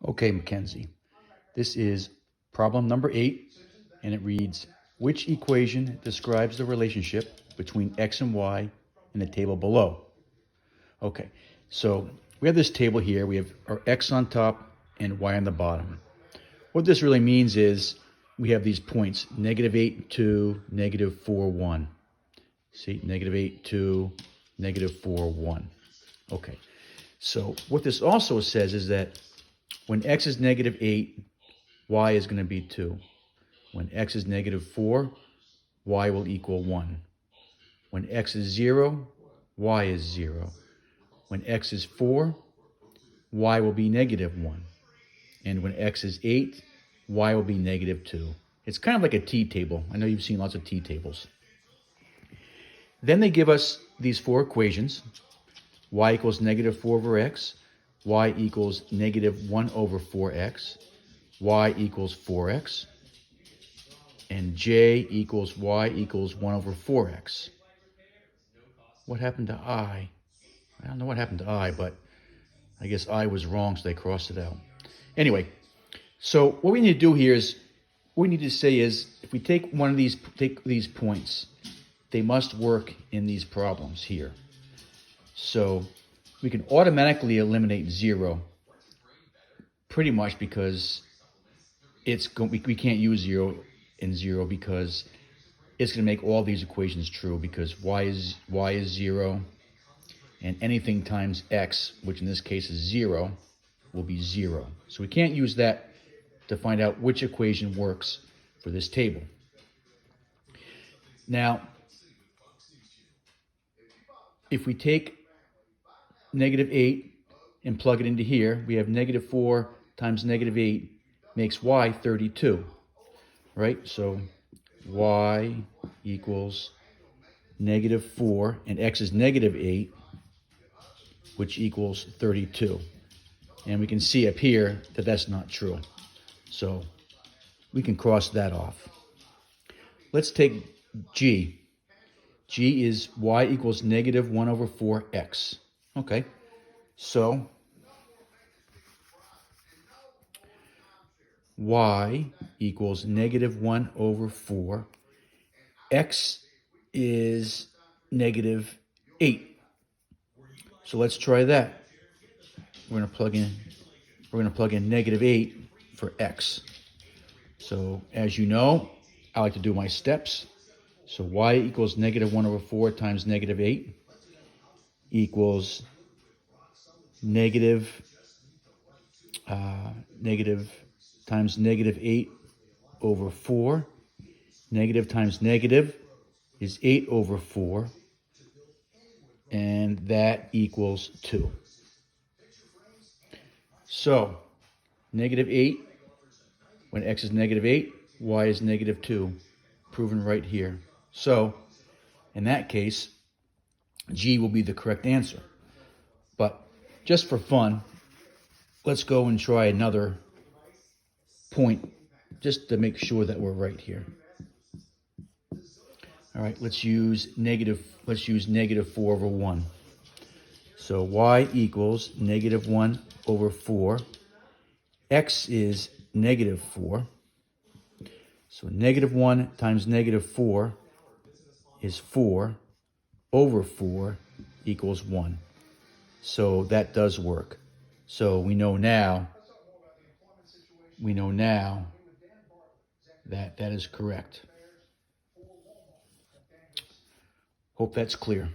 Okay, Mackenzie, this is problem number 8, and it reads, which equation describes the relationship between x and y in the table below? Okay, so we have this table here. We have our x on top and y on the bottom. What this really means is we have these points, -8, 2, -4, 1. See, -8, 2, -4, 1. Okay, so what this also says is that when x is -8, y is going to be 2. When x is -4, y will equal 1. When x is 0, y is 0. When x is 4, y will be -1. And when x is 8, y will be -2. It's kind of like a t-table. I know you've seen lots of t-tables. Then they give us these 4 equations. Y equals -4 over x. Y equals -1 over 4x. Y equals 4x. And j equals y equals 1 over 4x. What happened to I? I don't know what happened to I, but I guess I was wrong, so they crossed it out. Anyway, so what we need to do here is, what we need to say is, if we take these points, they must work in these problems here. So we can automatically eliminate 0, pretty much because we can't use 0 and 0 because it's going to make all these equations true, because y is 0, and anything times x, which in this case is 0, will be 0. So we can't use that to find out which equation works for this table. Now, if we take -8 and plug it into here, we have -4 times -8 makes y 32, right? So y equals -4, and x is -8, which equals 32. And we can see up here that that's not true. So we can cross that off. Let's take g. G is y equals -1 over 4x. Okay, so y equals -1 over 4. X is -8. So let's try that. We're going to plug in -8 for x. So as you know, I like to do my steps. So y equals -1 over 4 times -8 equals negative times -8 over 4. Negative times negative is 8 over 4. And that equals 2. So -8, when x is -8, y is -2, proven right here. So in that case, G will be the correct answer. But just for fun, let's go and try another point just to make sure that we're right here. All right, let's use -4 over 1. So y equals -1 over 4. X is -4. So -1 times -4 is 4 over 4 equals 1. So that does work. So we know now that that is correct. Hope that's clear.